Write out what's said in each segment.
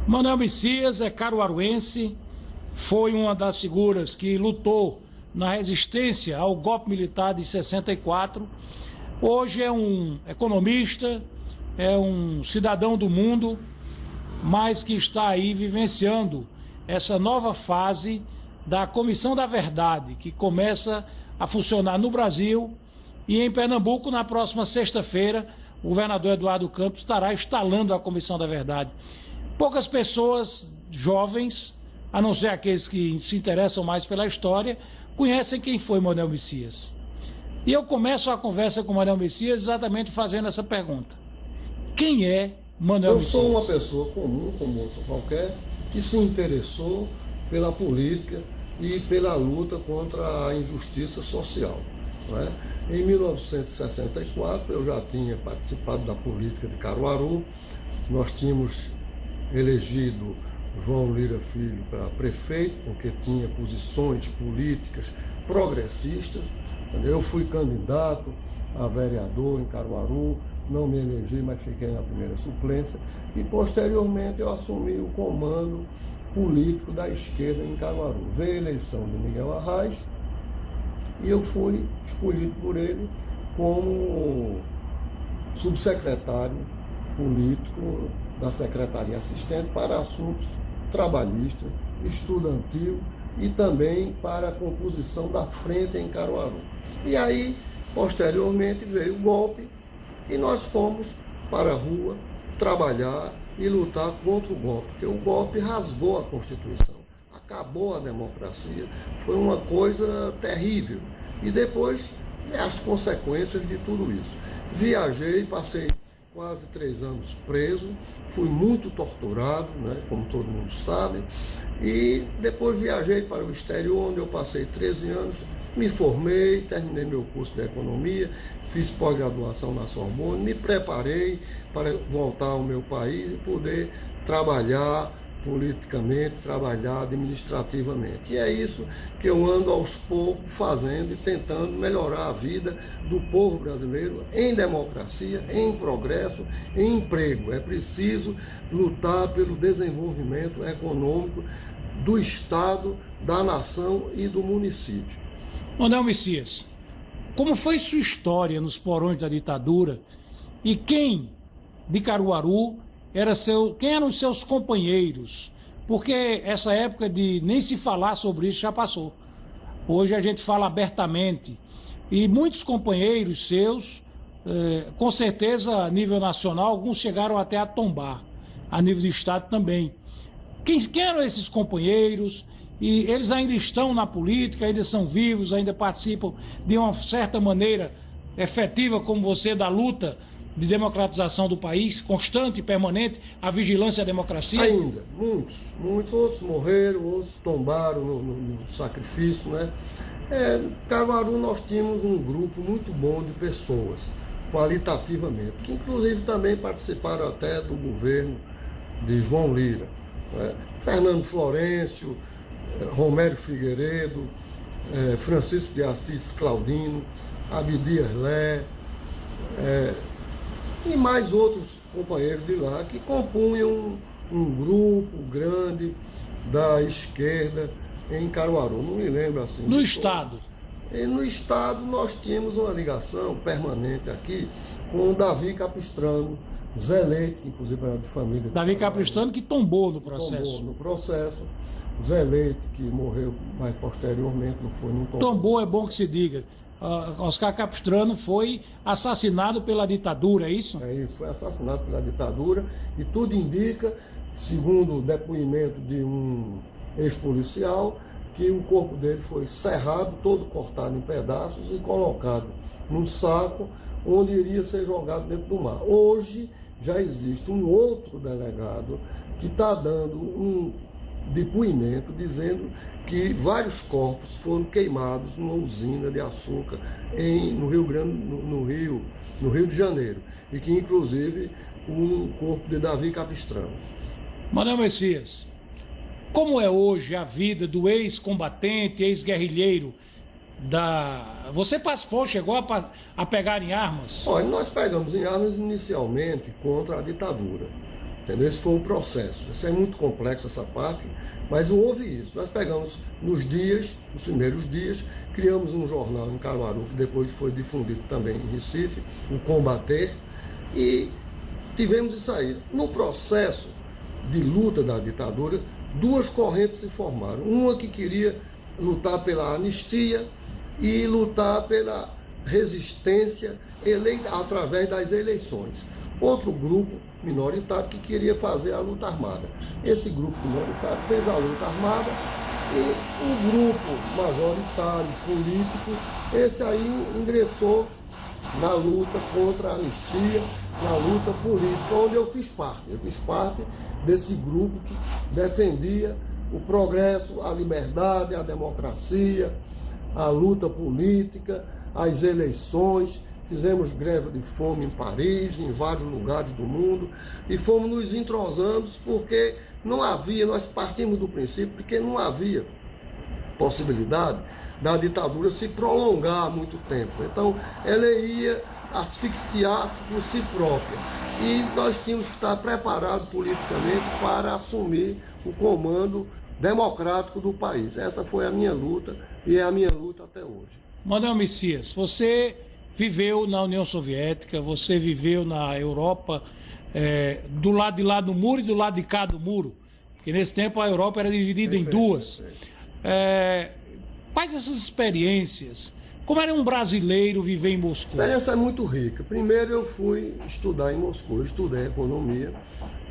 Manuel Messias é caruaruense, foi uma das figuras que lutou na resistência ao golpe militar de 64. Hoje é um economista, é um cidadão do mundo, mas que está aí vivenciando essa nova fase da Comissão da Verdade, que começa a funcionar no Brasil e em Pernambuco. Na próxima sexta-feira, o governador Eduardo Campos estará instalando a Comissão da Verdade. Poucas pessoas jovens, a não ser aqueles que se interessam mais pela história, conhecem quem foi Manuel Messias. E eu começo a conversa com Manuel Messias exatamente fazendo essa pergunta. Quem é Manuel Messias? Eu sou uma pessoa comum, como outro qualquer, que se interessou pela política e pela luta contra a injustiça social. Não é? Em 1964, eu já tinha participado da política de Caruaru. Nós tínhamos elegido João Lira Filho para prefeito, porque tinha posições políticas progressistas. Eu fui candidato a vereador em Caruaru, não me elegi, mas fiquei na primeira suplência. E, posteriormente, eu assumi o comando político da esquerda em Caruaru. Veio a eleição de Miguel Arraes e eu fui escolhido por ele como subsecretário político da Secretaria Assistente para assuntos trabalhistas, estudantil e também para a composição da frente em Caruaru. E aí, posteriormente, veio o golpe e nós fomos para a rua trabalhar e lutar contra o golpe, porque o golpe rasgou a Constituição, acabou a democracia, foi uma coisa terrível. E depois, as consequências de tudo isso. Viajei, passei quase 3 anos preso, fui muito torturado, né, como todo mundo sabe, e depois viajei para o exterior, onde eu passei 13 anos, me formei, terminei meu curso de economia, fiz pós-graduação na Sorbonne, me preparei para voltar ao meu país e poder trabalhar politicamente, trabalhar administrativamente. E é isso que eu ando aos poucos fazendo e tentando melhorar a vida do povo brasileiro em democracia, em progresso, em emprego. É preciso lutar pelo desenvolvimento econômico do Estado, da nação e do município. Manuel Messias, como foi sua história nos porões da ditadura e quem de Caruaru quem eram os seus companheiros? Porque essa época de nem se falar sobre isso já passou. Hoje a gente fala abertamente. E muitos companheiros seus, com certeza a nível nacional, alguns chegaram até a tombar, a nível de Estado também. Quem eram esses companheiros? E eles ainda estão na política, ainda são vivos, ainda participam de uma certa maneira efetiva, como você, da luta de democratização do país, constante e permanente, a vigilância à democracia? Ainda, muitos outros morreram, outros tombaram no sacrifício, né? Caruaru nós tínhamos um grupo muito bom de pessoas, qualitativamente, que inclusive também participaram até do governo de João Lira, né? Fernando Florencio, Romério Figueiredo, Francisco de Assis Claudino, Abdias Lé, e mais outros companheiros de lá que compunham um grupo grande da esquerda em Caruaru. Não me lembro assim. No Estado? E no Estado nós tínhamos uma ligação permanente aqui com o Davi Capistrano, Zé Leite, que inclusive era de família. Davi Capistrano que tombou no processo. Tombou no processo. Zé Leite, que morreu mais posteriormente, não foi num tombou, é bom que se diga. Oscar Capistrano foi assassinado pela ditadura, é isso? É isso, foi assassinado pela ditadura e tudo indica, segundo o depoimento de um ex-policial, que o corpo dele foi serrado, todo cortado em pedaços e colocado num saco onde iria ser jogado dentro do mar. Hoje já existe um outro delegado que está dando um depoimento dizendo que vários corpos foram queimados numa usina de açúcar no Rio de Janeiro, e que inclusive um corpo de Davi Capistrano. Manuel Messias, como é hoje a vida do ex-combatente, ex-guerrilheiro Você participou, chegou a pegar em armas? Olha, nós pegamos em armas inicialmente contra a ditadura. Entendeu? Esse foi o processo. Isso é muito complexo, essa parte, mas houve isso. Nós pegamos nos primeiros dias, criamos um jornal em Caruaru, que depois foi difundido também em Recife, o Combater, e tivemos isso aí. No processo de luta da ditadura, duas correntes se formaram. Uma que queria lutar pela anistia e lutar pela resistência através das eleições. Outro grupo minoritário que queria fazer a luta armada. Esse grupo minoritário fez a luta armada e o grupo majoritário político, esse aí ingressou na luta contra a anistia, na luta política, onde eu fiz parte. Eu fiz parte desse grupo que defendia o progresso, a liberdade, a democracia, a luta política, as eleições. Fizemos greve de fome em Paris, em vários lugares do mundo, e fomos nos entrosando porque não havia, nós partimos do princípio de que não havia possibilidade da ditadura se prolongar há muito tempo. Então, ela ia asfixiar-se por si própria. E nós tínhamos que estar preparados politicamente para assumir o comando democrático do país. Essa foi a minha luta e é a minha luta até hoje. Manuel Messias, você viveu na União Soviética, você viveu na Europa, do lado de lá do muro e do lado de cá do muro, porque nesse tempo a Europa era dividida em duas. Quais essas experiências? Como era um brasileiro viver em Moscou? A experiência é muito rica. Primeiro eu fui estudar em Moscou, eu estudei economia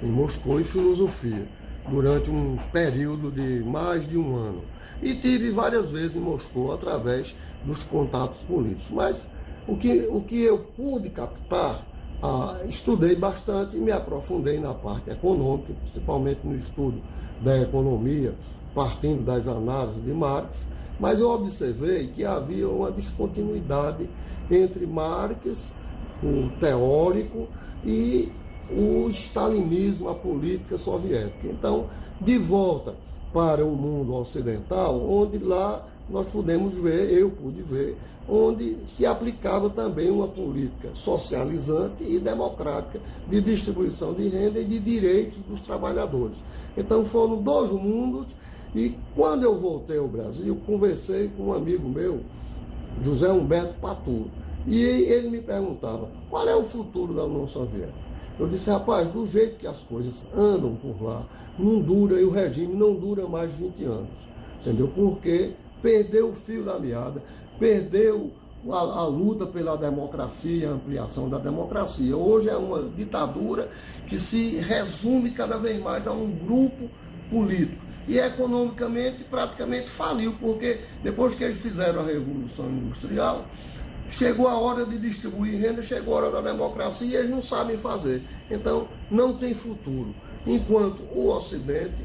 em Moscou e filosofia durante um período de mais de um ano. E tive várias vezes em Moscou através dos contatos políticos. Mas o que eu pude captar, estudei bastante e me aprofundei na parte econômica, principalmente no estudo da economia, partindo das análises de Marx, mas eu observei que havia uma descontinuidade entre Marx, o teórico, e o stalinismo, a política soviética. Então, de volta para o mundo ocidental, onde lá nós pudemos ver, eu pude ver, onde se aplicava também uma política socializante e democrática de distribuição de renda e de direitos dos trabalhadores. Então foram dois mundos, e quando eu voltei ao Brasil, conversei com um amigo meu, José Humberto Paturo, e ele me perguntava, qual é o futuro da União Soviética? Eu disse, rapaz, do jeito que as coisas andam por lá, não dura, e o regime não dura mais 20 anos, entendeu? Porque perdeu o fio da meada, perdeu a luta pela democracia, a ampliação da democracia. Hoje é uma ditadura que se resume cada vez mais a um grupo político. E economicamente praticamente faliu, porque depois que eles fizeram a Revolução Industrial, chegou a hora de distribuir renda, chegou a hora da democracia e eles não sabem fazer. Então, não tem futuro. Enquanto o Ocidente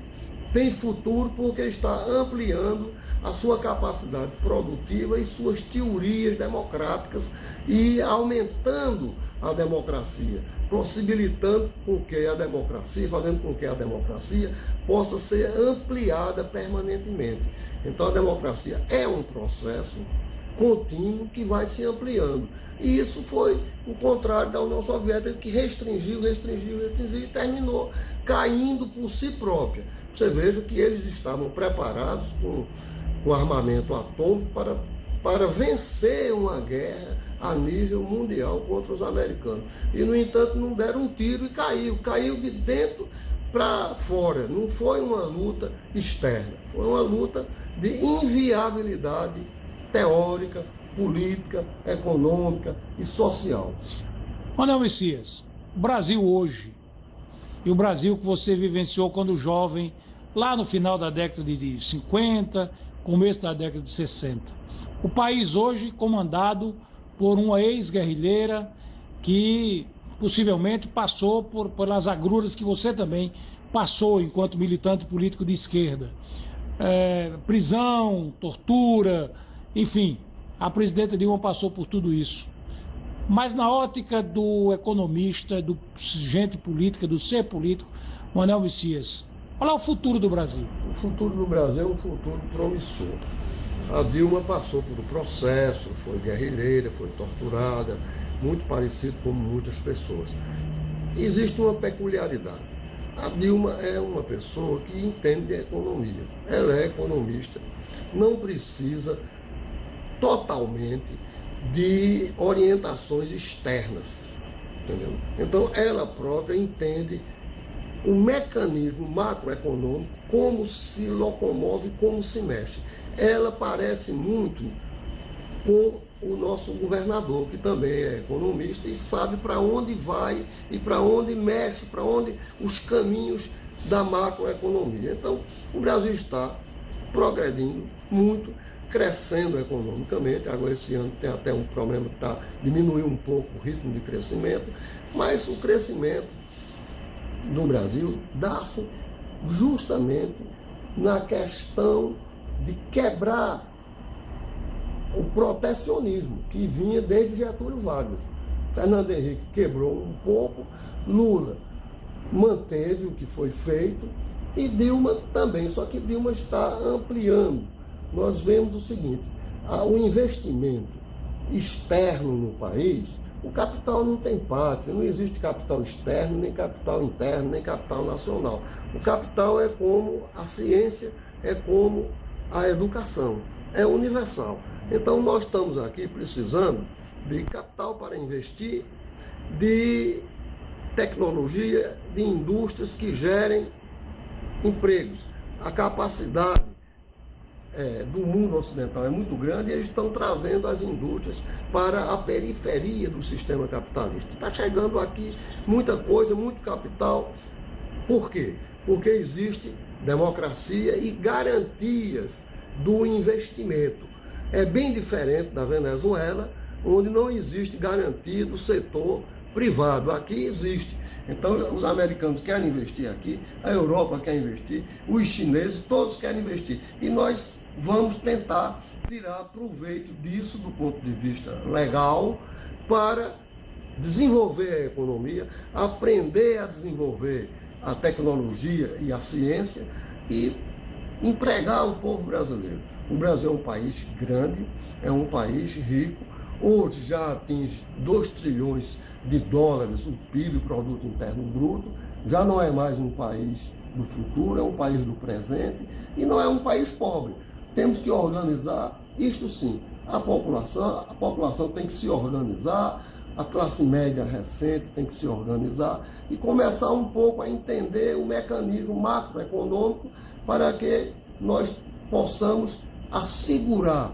tem futuro porque está ampliando a sua capacidade produtiva e suas teorias democráticas e aumentando a democracia, possibilitando com que a democracia, fazendo com que a democracia possa ser ampliada permanentemente. Então, a democracia é um processo contínuo que vai se ampliando. E isso foi o contrário da União Soviética, que restringiu e terminou caindo por si própria. Você veja que eles estavam preparados com armamento atômico para vencer uma guerra a nível mundial contra os americanos. E, no entanto, não deram um tiro e caiu de dentro para fora. Não foi uma luta externa, foi uma luta de inviabilidade teórica, política, econômica e social. Manuel Messias, o Brasil hoje, e o Brasil que você vivenciou quando jovem, lá no final da década de 50, começo da década de 60. O país hoje comandado por uma ex-guerrilheira que possivelmente passou pelas agruras que você também passou enquanto militante político de esquerda. Prisão, tortura, enfim, a presidenta Dilma passou por tudo isso. Mas na ótica do economista, do gente política, do ser político, Manuel Messias, qual é o futuro do Brasil? O futuro do Brasil é um futuro promissor. A Dilma passou por um processo, foi guerrilheira, foi torturada, muito parecido com muitas pessoas. Existe uma peculiaridade. A Dilma é uma pessoa que entende de economia. Ela é economista, não precisa totalmente de orientações externas, entendeu? Então, ela própria entende o mecanismo macroeconômico, como se locomove, como se mexe. Ela parece muito com o nosso governador, que também é economista e sabe para onde vai e para onde mexe, para onde os caminhos da macroeconomia. Então, o Brasil está progredindo muito, crescendo economicamente. Agora, esse ano tem até um problema que diminuiu um pouco o ritmo de crescimento, mas o crescimento do Brasil dá-se justamente na questão de quebrar o protecionismo que vinha desde Getúlio Vargas. Fernando Henrique quebrou um pouco, Lula manteve o que foi feito e Dilma também, só que Dilma está ampliando. Nós vemos o seguinte, o investimento externo no país, o capital não tem pátria, não existe capital externo, nem capital interno, nem capital nacional. O capital é como a ciência, é como a educação, é universal. Então, nós estamos aqui precisando de capital para investir, de tecnologia, de indústrias que gerem empregos. A capacidade do mundo ocidental é muito grande e eles estão trazendo as indústrias para a periferia do sistema capitalista. Está chegando aqui muita coisa, muito capital. Por quê? Porque existe democracia e garantias do investimento. É bem diferente da Venezuela, onde não existe garantia do setor privado. Aqui existe. Então, os americanos querem investir aqui, a Europa quer investir, os chineses, todos querem investir. E nós vamos tentar tirar proveito disso do ponto de vista legal para desenvolver a economia, aprender a desenvolver a tecnologia e a ciência e empregar o povo brasileiro. O Brasil é um país grande, é um país rico, hoje já atinge 2 trilhões de dólares o PIB, o Produto Interno Bruto, já não é mais um país do futuro, é um país do presente e não é um país pobre. Temos que organizar, isto sim, a população tem que se organizar, a classe média recente tem que se organizar e começar um pouco a entender o mecanismo macroeconômico para que nós possamos assegurar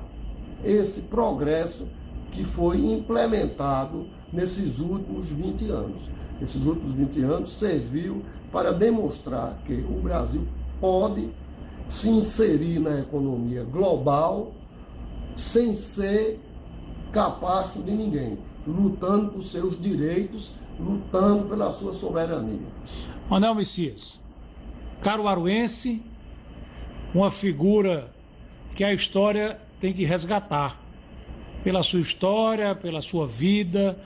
esse progresso que foi implementado nesses últimos 20 anos. Esses últimos 20 anos serviu para demonstrar que o Brasil pode se inserir na economia global sem ser capacho de ninguém, lutando por seus direitos, lutando pela sua soberania. Manuel Messias, caruaruense, uma figura que a história tem que resgatar, pela sua história, pela sua vida,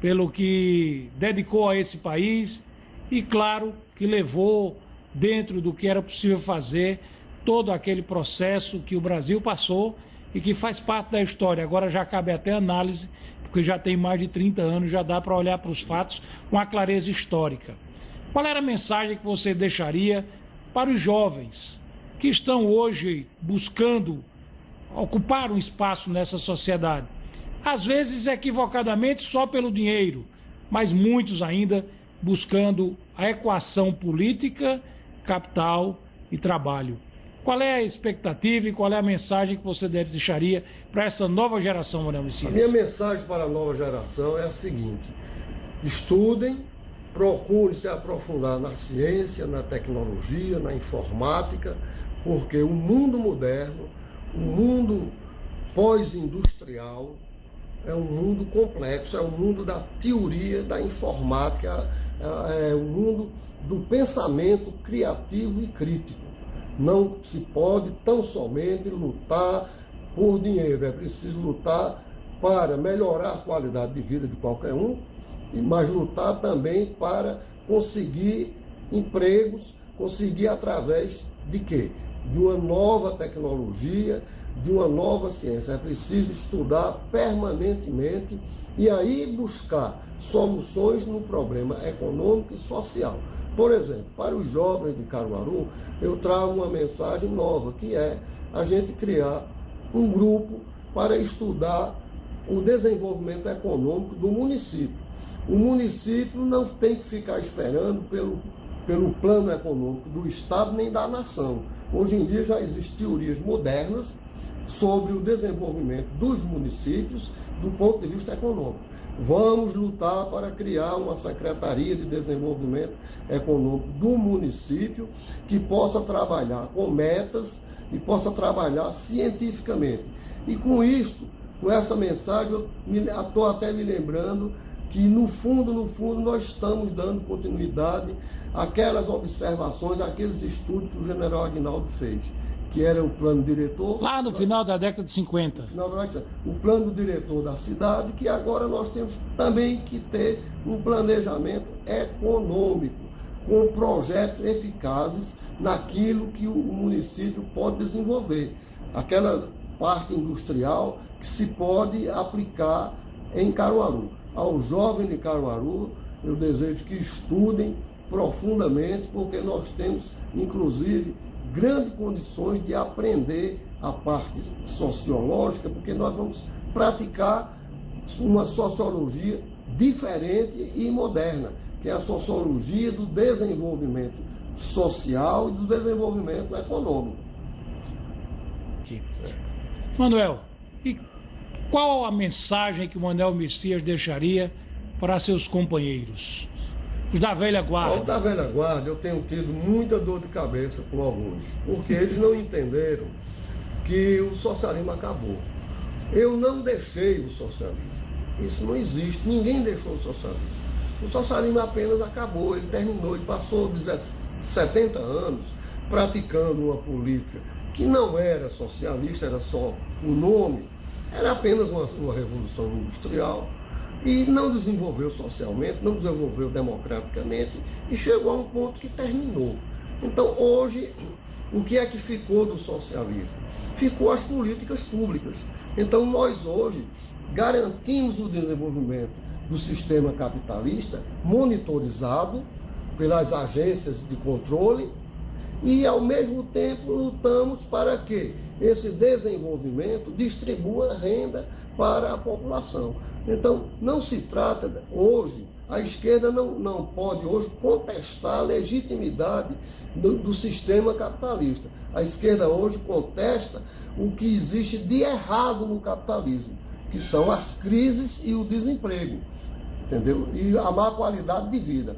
pelo que dedicou a esse país e, claro, que levou, dentro do que era possível fazer, todo aquele processo que o Brasil passou e que faz parte da história. Agora já cabe até análise, porque já tem mais de 30 anos, já dá para olhar para os fatos com a clareza histórica. Qual era a mensagem que você deixaria para os jovens que estão hoje buscando ocupar um espaço nessa sociedade? Às vezes equivocadamente só pelo dinheiro, mas muitos ainda buscando a equação política, capital e trabalho. Qual é a expectativa e qual é a mensagem que você deixaria para essa nova geração, Manuel Messias? A minha mensagem para a nova geração é a seguinte: estudem, procurem se aprofundar na ciência, na tecnologia, na informática, porque o mundo moderno, o mundo pós-industrial, é um mundo complexo, é o mundo da teoria, da informática, é o mundo do pensamento criativo e crítico. Não se pode tão somente lutar por dinheiro, é preciso lutar para melhorar a qualidade de vida de qualquer um, mas lutar também para conseguir empregos, conseguir através de quê? De uma nova tecnologia, de uma nova ciência. É preciso estudar permanentemente e aí buscar soluções no problema econômico e social. Por exemplo, para os jovens de Caruaru, eu trago uma mensagem nova, que é a gente criar um grupo para estudar o desenvolvimento econômico do município. O município não tem que ficar esperando pelo plano econômico do Estado nem da nação. Hoje em dia já existem teorias modernas sobre o desenvolvimento dos municípios do ponto de vista econômico. Vamos lutar para criar uma Secretaria de Desenvolvimento Econômico do município que possa trabalhar com metas e possa trabalhar cientificamente. E com isto, com essa mensagem, eu estou até me lembrando que no fundo, nós estamos dando continuidade àquelas observações, àqueles estudos que o general Aguinaldo fez, que era o plano diretor... Lá no final da década de 50. O plano diretor da cidade, que agora nós temos também que ter um planejamento econômico, com projetos eficazes naquilo que o município pode desenvolver. Aquela parte industrial que se pode aplicar em Caruaru. Aos jovens de Caruaru, eu desejo que estudem profundamente, porque nós temos, inclusive, grandes condições de aprender a parte sociológica, porque nós vamos praticar uma sociologia diferente e moderna, que é a sociologia do desenvolvimento social e do desenvolvimento econômico. Manuel, e qual a mensagem que o Manuel Messias deixaria para seus companheiros? Os da velha guarda. Os da velha guarda, eu tenho tido muita dor de cabeça com alguns, porque eles não entenderam que o socialismo acabou. Eu não deixei o socialismo. Isso não existe. Ninguém deixou o socialismo. O socialismo apenas acabou, ele terminou, ele passou 70 anos praticando uma política que não era socialista, era só o nome, era apenas uma revolução industrial, e não desenvolveu socialmente, não desenvolveu democraticamente, e chegou a um ponto que terminou. Então, hoje, o que é que ficou do socialismo? Ficou as políticas públicas. Então, nós hoje garantimos o desenvolvimento do sistema capitalista, monitorizado pelas agências de controle, e, ao mesmo tempo, lutamos para que esse desenvolvimento distribua renda para a população. Então, não se trata hoje, a esquerda não pode hoje contestar a legitimidade do sistema capitalista. A esquerda hoje contesta o que existe de errado no capitalismo, que são as crises e o desemprego, entendeu? E a má qualidade de vida.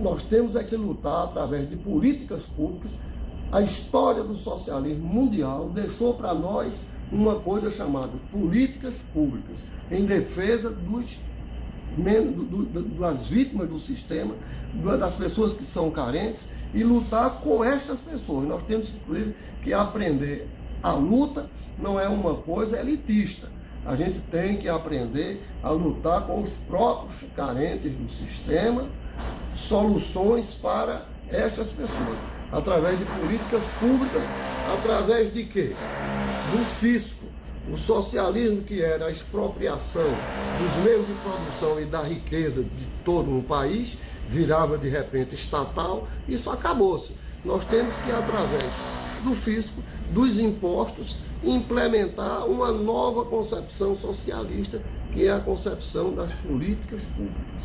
Nós temos que lutar através de políticas públicas. A história do socialismo mundial deixou para nós uma coisa chamada políticas públicas, em defesa das vítimas do sistema, das pessoas que são carentes, e lutar com estas pessoas. Nós temos, inclusive, que aprender. A luta não é uma coisa elitista. A gente tem que aprender a lutar com os próprios carentes do sistema, soluções para estas pessoas, através de políticas públicas, através de quê? Do fisco. O socialismo, que era a expropriação dos meios de produção e da riqueza de todo um país, virava de repente estatal, isso acabou-se. Nós temos que, através do fisco, dos impostos, implementar uma nova concepção socialista, que é a concepção das políticas públicas.